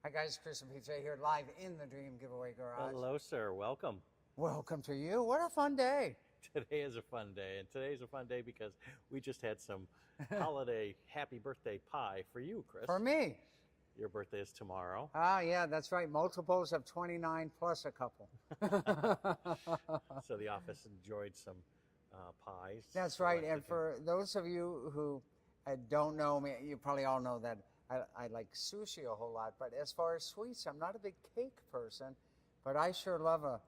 Hi guys, Chris and PJ here live in the Dream Giveaway Garage. Hello, sir. Welcome. Welcome to you. What a fun day. Today is a fun day, and today's a fun day because we just had some holiday happy birthday pie for you, Chris. For me. Your birthday is tomorrow. Ah, yeah, that's right. Multiples of 29 plus a couple. So the office enjoyed some pies. That's right. And for those of you who don't know me, you probably all know that I like sushi a whole lot. But as far as sweets, I'm not a big cake person, but I sure love a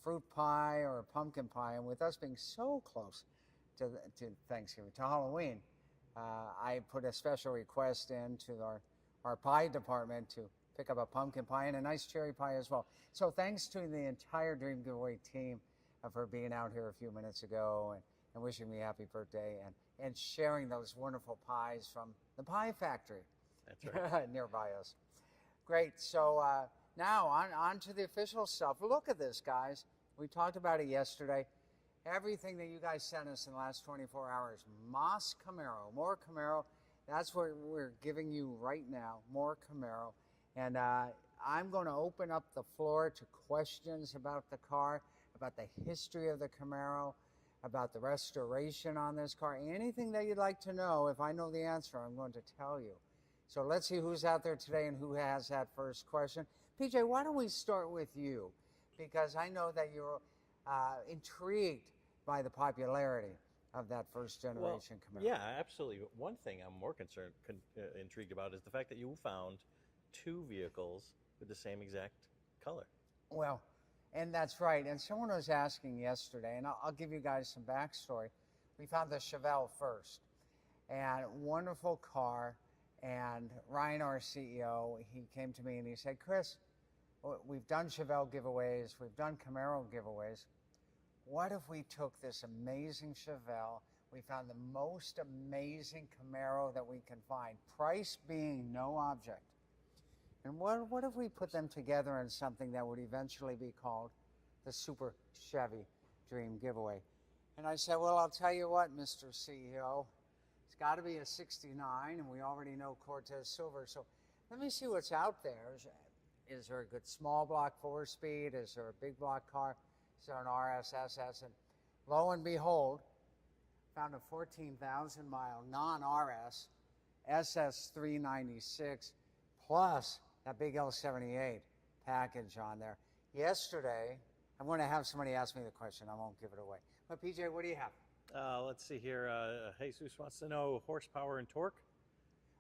fruit pie or a pumpkin pie. And with us being so close to Thanksgiving, to Halloween, I put a special request in to our pie department to pick up a pumpkin pie and a nice cherry pie as well. So thanks to the entire Dream Giveaway team for being out here a few minutes ago and wishing me happy birthday and sharing those wonderful pies from the Pie Factory. That's right. Nearby us. Great. So now on to the official stuff. Look at this, guys. We talked about it yesterday. Everything that you guys sent us in the last 24 hours. Moss Camaro, more Camaro. That's what we're giving you right now, more Camaro. And I'm going to open up the floor to questions about the car, about the history of the Camaro, about the restoration on this car. Anything that you'd like to know, if I know the answer, I'm going to tell you. So let's see who's out there today and who has that first question. PJ, why don't we start with you? Because I know that you're intrigued by the popularity of that first generation Camaro. Yeah, absolutely. One thing I'm more intrigued about is the fact that you found two vehicles with the same exact color. Well, and that's right. And someone was asking yesterday, and I'll give you guys some backstory. We found the Chevelle first, and wonderful car. And Ryan, our CEO, he came to me and he said, Chris, we've done Chevelle giveaways, we've done Camaro giveaways. What if we took this amazing Chevelle, we found the most amazing Camaro that we can find, price being no object, and what if we put them together in something that would eventually be called the Super Chevy Dream Giveaway? And I said, well, I'll tell you what, Mr. CEO, it's got to be a 69, and we already know Cortez Silver. So let me see what's out there. Is there a good small block 4-speed? Is there a big block car? Is there an RSSS? And lo and behold, found a 14,000-mile non-RS SS396 plus that big L78 package on there. Yesterday, I'm going to have somebody ask me the question. I won't give it away. But PJ, what do you have? Let's see here. Jesus wants to know horsepower and torque.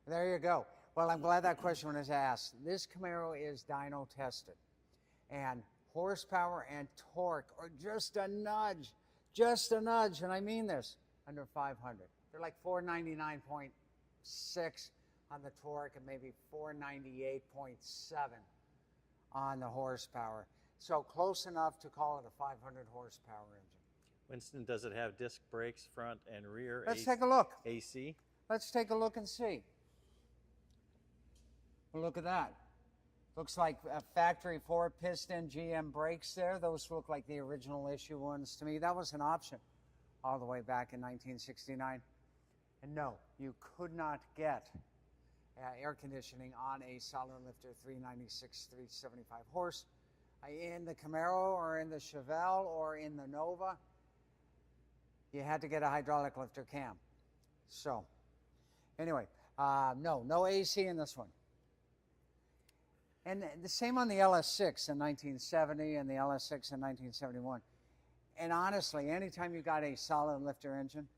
There you go. Well, I'm glad that question was asked. This Camaro is dyno tested. And horsepower and torque are just a nudge, and I mean this, under 500. They're like 499.6 on the torque and maybe 498.7 on the horsepower. So close enough to call it a 500 horsepower engine. Winston, does it have disc brakes, front and rear? Let's take a look. AC? Let's take a look and see. Well, look at that. Looks like a factory 4-piston GM brakes there. Those look like the original issue ones to me. That was an option all the way back in 1969. And no, you could not get air conditioning on a solid lifter 396, 375 horse in the Camaro or in the Chevelle or in the Nova. You had to get a hydraulic lifter cam. So, anyway, no AC in this one. And the same on the LS6 in 1970 and the LS6 in 1971. And honestly, anytime you got a solid lifter engine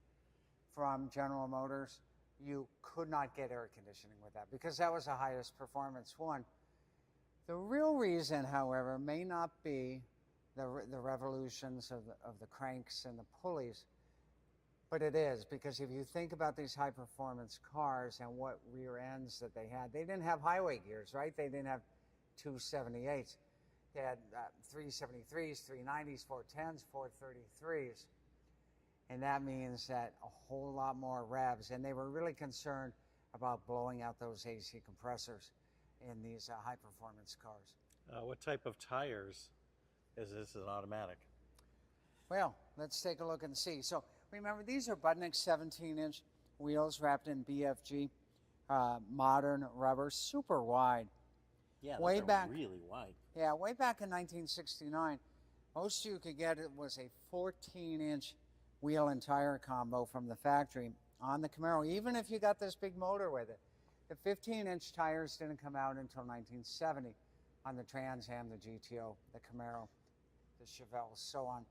from General Motors, you could not get air conditioning with that because that was the highest performance one. The real reason, however, may not be the revolutions of the cranks and the pulleys, but it is, because if you think about these high-performance cars and what rear ends that they didn't have highway gears, right? They didn't have 278s. They had 373s, 390s, 410s, 433s. And that means that a whole lot more revs. And they were really concerned about blowing out those AC compressors in these high-performance cars. What type of tires is this? An automatic? Well, let's take a look and see. So remember, these are Budnick 17-inch wheels wrapped in BFG modern rubber, super wide. Yeah, way those are back. really wide. Yeah, way back in 1969, most you could get it was a 14-inch wheel and tire combo from the factory on the Camaro, even if you got this big motor with it. The 15-inch tires didn't come out until 1970 on the Trans Am, the GTO, the Camaro, the Chevelle, so on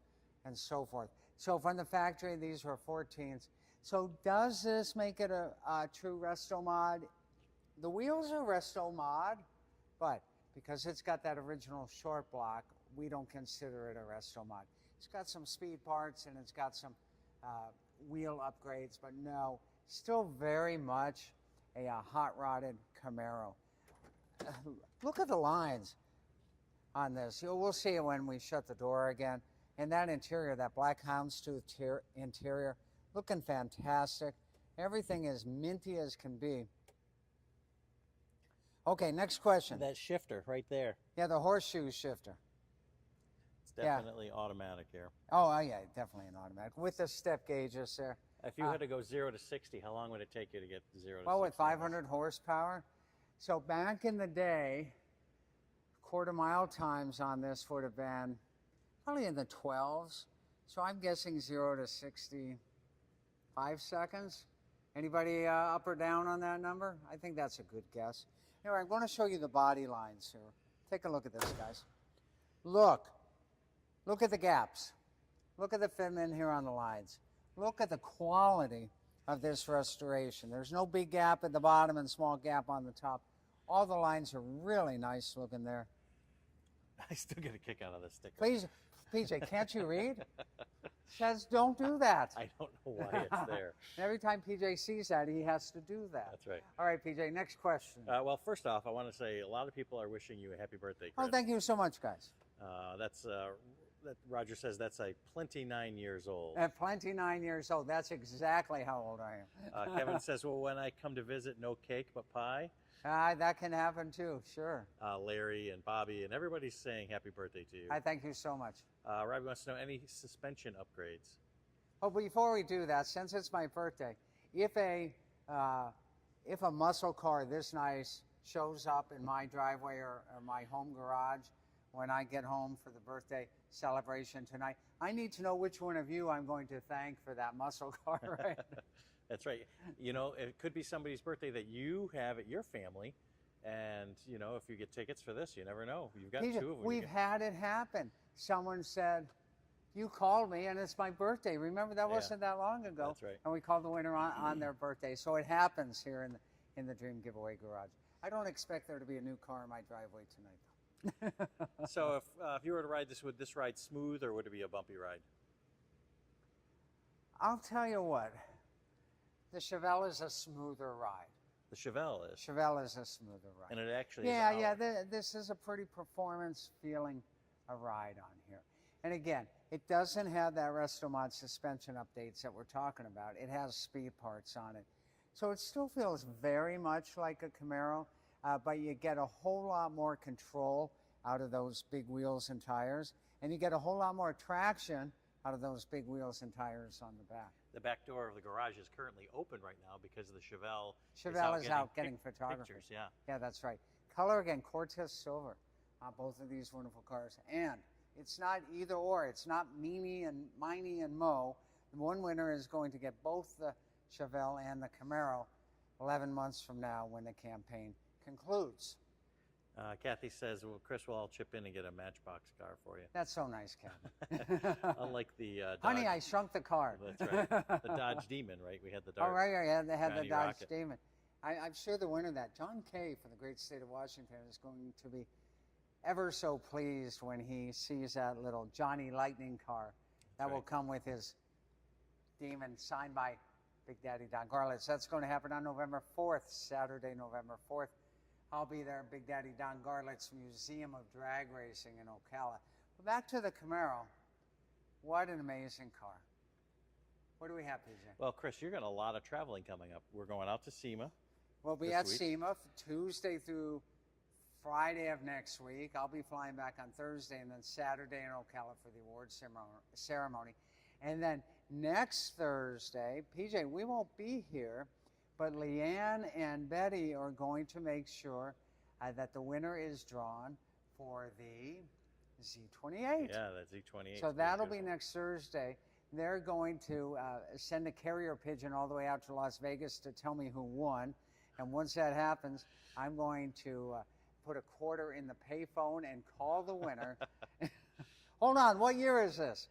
and so forth. So from the factory, these were 14s. So does this make it a true resto mod? The wheels are resto mod, but because it's got that original short block, we don't consider it a resto mod. It's got some speed parts and it's got some wheel upgrades, but no, still very much a hot rodded Camaro. Look at the lines on this. We'll see it when we shut the door again. And that interior, that black houndstooth interior, looking fantastic. Everything is minty as can be. Okay, next question. That shifter right there. Yeah, the horseshoe shifter. It's definitely automatic here. Oh, yeah, definitely an automatic. With the step gauges there. If you had to go 0 to 60, how long would it take you to get 0 to 60? Well, with 500 horsepower. So back in the day, quarter-mile times on this would have been probably in the 12s. So I'm guessing 0 to 60, 5 seconds. Anybody up or down on that number? I think that's a good guess. Anyway, I'm going to show you the body lines here. Take a look at this, guys. Look at the gaps. Look at the fitment here on the lines. Look at the quality of this restoration. There's no big gap at the bottom and small gap on the top. All the lines are really nice looking there. I still get a kick out of this sticker. Please, PJ, can't you read? Says don't do that. I don't know why it's there. Every time PJ sees that, he has to do that. That's right. All right, PJ, next question. Well, first off, I want to say a lot of people are wishing you a happy birthday, Chris. Oh, thank you so much, guys. Roger says that's a plenty 9 years old. At plenty 9 years old. That's exactly how old I am. Kevin says, well, when I come to visit, no cake but pie. That can happen too, sure. Larry and Bobby and everybody's saying happy birthday to you. I thank you so much. Robbie wants to know any suspension upgrades. Oh, before we do that, since it's my birthday, if a muscle car this nice shows up in my driveway or my home garage when I get home for the birthday celebration tonight, I need to know which one of you I'm going to thank for that muscle car, right? That's right. You know, it could be somebody's birthday that you have at your family. And, you know, if you get tickets for this, you never know. You've got two of them. We've had it happen. Someone said, you called me and it's my birthday. Remember, that wasn't that long ago. That's right. And we called the winner on their birthday. So it happens here in the Dream Giveaway Garage. I don't expect there to be a new car in my driveway tonight, though. So if you were to ride this, would this ride smooth or would it be a bumpy ride? I'll tell you what. The Chevelle is a smoother ride. The Chevelle is. Chevelle is a smoother ride. And it actually is. This is a pretty performance feeling a ride on here. And again, it doesn't have that Restomod suspension updates that we're talking about. It has speed parts on it. So it still feels very much like a Camaro, but you get a whole lot more control out of those big wheels and tires. And you get a whole lot more traction out of those big wheels and tires on the back. The back door of the garage is currently open right now because the Chevelle is out getting photography. Pictures, yeah. Yeah, that's right. Color again, Cortez Silver on both of these wonderful cars. And it's not either or. It's not Mini and Mo. One winner is going to get both the Chevelle and the Camaro 11 months from now when the campaign concludes. Kathy says, well, Chris will all chip in and get a Matchbox car for you. That's so nice, Kathy. Unlike the Dodge. Honey, I shrunk the car. That's right. The Dodge Demon, right? We had the Dodge. Oh, right, yeah, they had the Dodge Rocket. Demon. I'm sure the winner of that, John Kay from the great state of Washington, is going to be ever so pleased when he sees that little Johnny Lightning car that will come with his Demon signed by Big Daddy Don Garlitz. That's going to happen on November 4th, Saturday, November 4th. I'll be there at Big Daddy Don Garlitz's Museum of Drag Racing in Ocala. But back to the Camaro. What an amazing car. What do we have, PJ? Well, Chris, you're got a lot of traveling coming up. We're going out to SEMA. We'll be at SEMA Tuesday through Friday of next week. I'll be flying back on Thursday and then Saturday in Ocala for the award ceremony. And then next Thursday, PJ, we won't be here, but Leanne and Betty are going to make sure that the winner is drawn for the Z28. Yeah, that Z28. So that'll be next Thursday. They're going to send a carrier pigeon all the way out to Las Vegas to tell me who won. And once that happens, I'm going to put a quarter in the payphone and call the winner. Hold on, what year is this?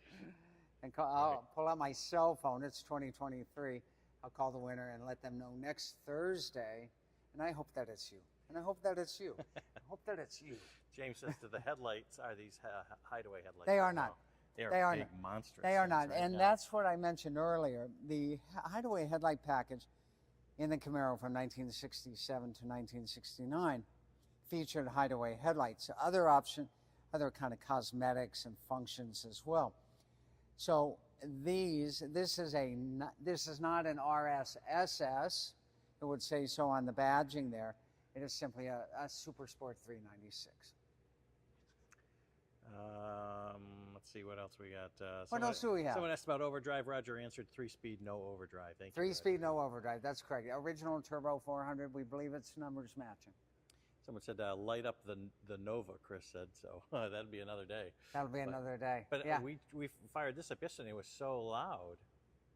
And I'll pull out my cell phone. It's 2023. I'll call the winner and let them know next Thursday. And I hope that it's you. And I hope that it's you. I hope that it's you. James says that the headlights are these Hideaway headlights. They are not. They are They are big not. monstrous. They are not. Right And now. that's what I mentioned earlier. The Hideaway headlight package in the Camaro from 1967 to 1969 featured Hideaway headlights. Other kind of cosmetics and functions as well. So this is not an RSSS. It would say so on the badging there. It is simply a Super Sport 396. Let's see what else we got. What else do we have? Someone asked about overdrive. Roger answered 3-speed, no overdrive. Thank you. 3-speed, no overdrive. That's correct. Original turbo 400. We believe its numbers matching. Someone said light up the Nova. Chris said so. That'd be another day. That'll be another day. But yeah. we fired this up yesterday. It was so loud.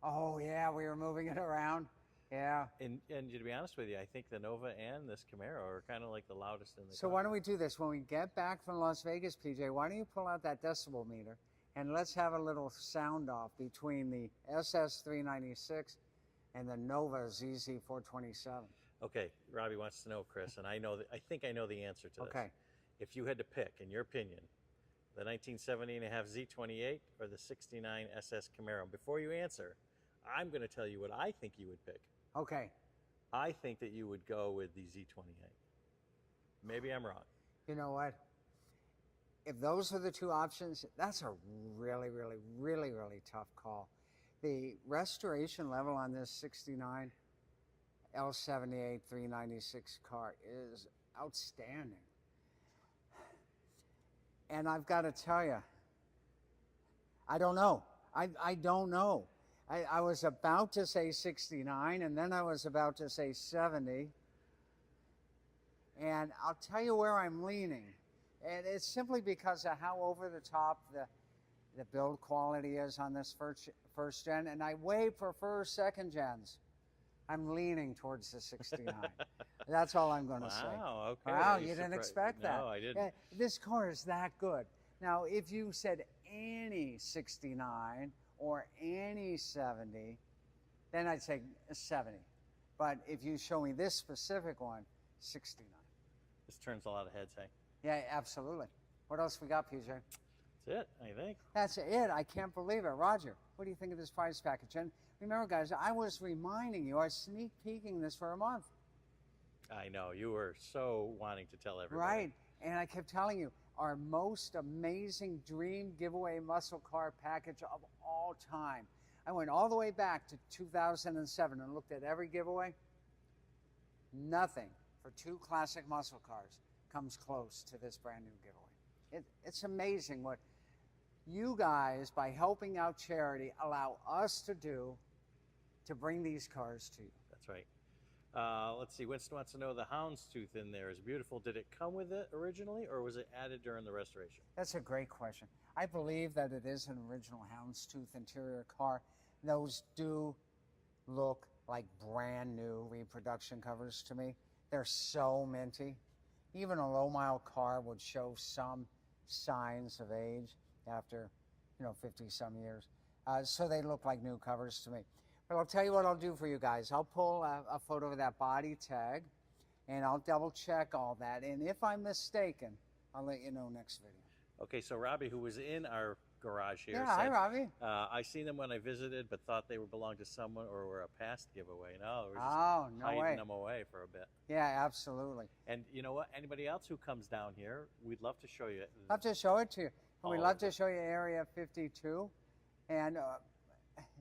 Oh yeah, we were moving it around. Yeah. And to be honest with you, I think the Nova and this Camaro are kind of like the loudest in the So car. why don't we do this? When we get back from Las Vegas, PJ, why don't you pull out that decibel meter and let's have a little sound off between the SS396 and the Nova ZZ427. Okay, Robbie wants to know, Chris, and I think I know the answer to this. Okay. If you had to pick, in your opinion, the 1970 Z28 or the 69 SS Camaro, before you answer, I'm going to tell you what I think you would pick. Okay. I think that you would go with the Z28. Maybe I'm wrong. You know what? If those are the two options, that's a really, really, really, really tough call. The restoration level on this 69 L78 396 car is outstanding. And I've got to tell you, I don't know. I don't know. I was about to say 69, and then I was about to say 70. And I'll tell you where I'm leaning. And it's simply because of how over the top the build quality is on this first gen. And I way prefer second gens. I'm leaning towards the 69. That's all I'm going to say. Wow, okay. Wow, you didn't expect that. No, I didn't. Yeah, this car is that good. Now, if you said any 69 or any 70, then I'd say 70. But if you show me this specific one, 69. This turns a lot of heads, hey? Yeah, absolutely. What else we got, PJ? That's it, I think. That's it. I can't believe it. Roger, what do you think of this prize package? And remember, guys, I was reminding you, I was sneak peeking this for a month. I know, you were so wanting to tell everybody. Right, and I kept telling you, our most amazing dream giveaway muscle car package of all time. I went all the way back to 2007 and looked at every giveaway. Nothing for two classic muscle cars comes close to this brand new giveaway. It's amazing what you guys, by helping out charity, allow us to do to bring these cars to you. That's right. Let's see, Winston wants to know, the houndstooth in there is beautiful. Did it come with it originally, or was it added during the restoration? That's a great question. I believe that it is an original houndstooth interior car. Those do look like brand new reproduction covers to me. They're so minty. Even a low-mile car would show some signs of age after, 50-some years. So they look like new covers to me. But I'll tell you what I'll do for you guys. I'll pull a photo of that body tag, and I'll double-check all that. And if I'm mistaken, I'll let you know next video. Okay, so Robbie, who was in our garage here, Yeah, said, hi, Robbie. I seen them when I visited, but thought they belonged to someone or were a past giveaway. No, we're just No hiding way. them away for a bit. Yeah, absolutely. And you know what? Anybody else who comes down here, we'd love to show you. Love to show it to you. And we'd All love of it. to show you Area 52. And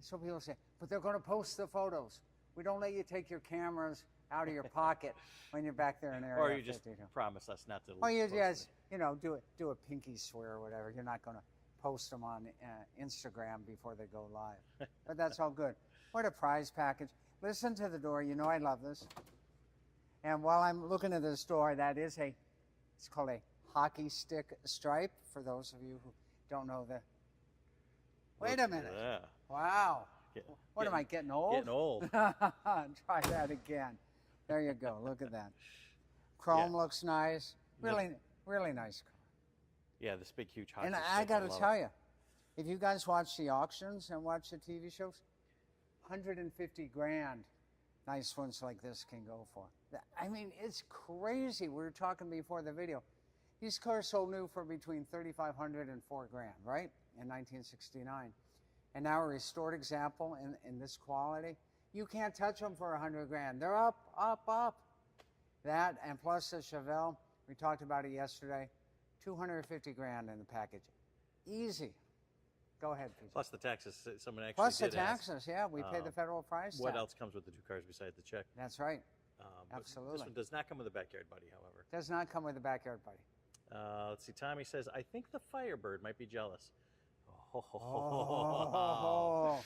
so people say, but they're going to post the photos. We don't let you take your cameras out of your pocket when you're back there in Area 52. Or you just promise us not to. Or you post just, it. do a pinky swear or whatever. You're not going to post them on Instagram before they go live. But that's all good. What a prize package. Listen to the door. You know I love this. And while I'm looking at this door, that is it's called a hockey stick stripe, for those of you who don't know the. Wait a minute. Yeah. Wow. What am I, getting old? Getting old. Try that again. There you go. Look at that. Chrome looks nice. Really, really nice car. Yeah, this big, huge hockey And stick, I got to love tell it. you, if you guys watch the auctions and watch the TV shows, 150 grand, nice ones like this can go for. I mean, it's crazy. We were talking before the video. These cars sold new for between 3,500 and 4 grand, right? In 1969. And now a restored example in this quality, you can't touch them for 100 grand. They're up, up, up. That, and plus the Chevelle, we talked about it yesterday, 250 grand in the package. Easy. Go ahead, Pete. Plus the taxes. Someone actually Plus the did ask, taxes, yeah. We pay the federal price what tax. else comes with the 2 cars besides the check? That's right. But Absolutely. This one does not come with a backyard buddy, however. Does not come with a backyard buddy. Let's see. Tommy says, I think the Firebird might be jealous. Oh.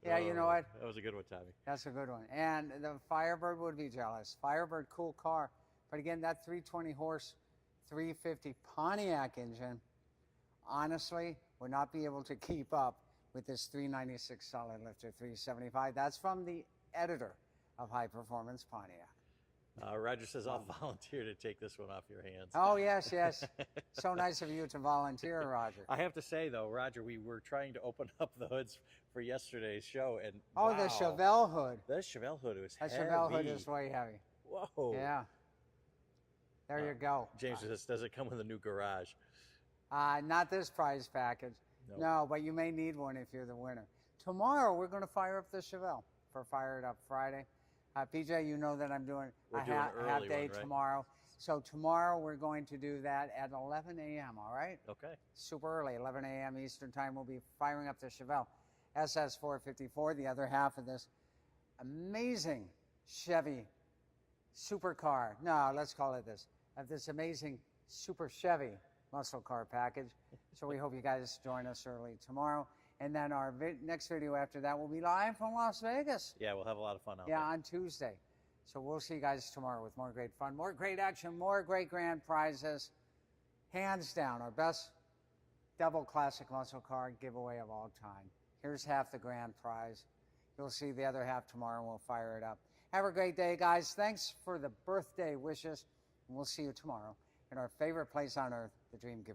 Yeah, you know what? That was a good one, Tommy. That's a good one. And the Firebird would be jealous. Firebird, cool car. But again, that 320 horse, 350 Pontiac engine, honestly, would not be able to keep up with this 396 solid lifter 375. That's from the editor of High Performance Pontiac. Roger says, I'll volunteer to take this one off your hands. Oh, yes, yes. So nice of you to volunteer, Roger. I have to say, though, Roger, we were trying to open up the hoods for yesterday's show, and Oh, wow, the Chevelle hood. the Chevelle hood was That heavy. Chevelle hood is way heavy. Whoa. Yeah. There you go. James says, does it come with a new garage? Not this prize package. Nope. No, but you may need one if you're the winner. Tomorrow, we're going to fire up the Chevelle for Fire It Up Friday. PJ, you know that I'm doing We're a doing an half early day one, right? tomorrow. So tomorrow, we're going to do that at 11 a.m., all right? Okay. Super early, 11 a.m. Eastern Time. We'll be firing up the Chevelle SS454, the other half of this amazing Chevy supercar. No, let's call it this. Of this amazing Super Chevy muscle car package. So we hope you guys join us early tomorrow. And then our next video after that will be live from Las Vegas. Yeah, we'll have a lot of fun out Yeah, there. on Tuesday. So we'll see you guys tomorrow with more great fun, more great action, more great grand prizes. Hands down, our best double classic muscle car giveaway of all time. Here's half the grand prize. You'll see the other half tomorrow, and we'll fire it up. Have a great day, guys. Thanks for the birthday wishes, and we'll see you tomorrow in our favorite place on earth, the Dream Giveaway.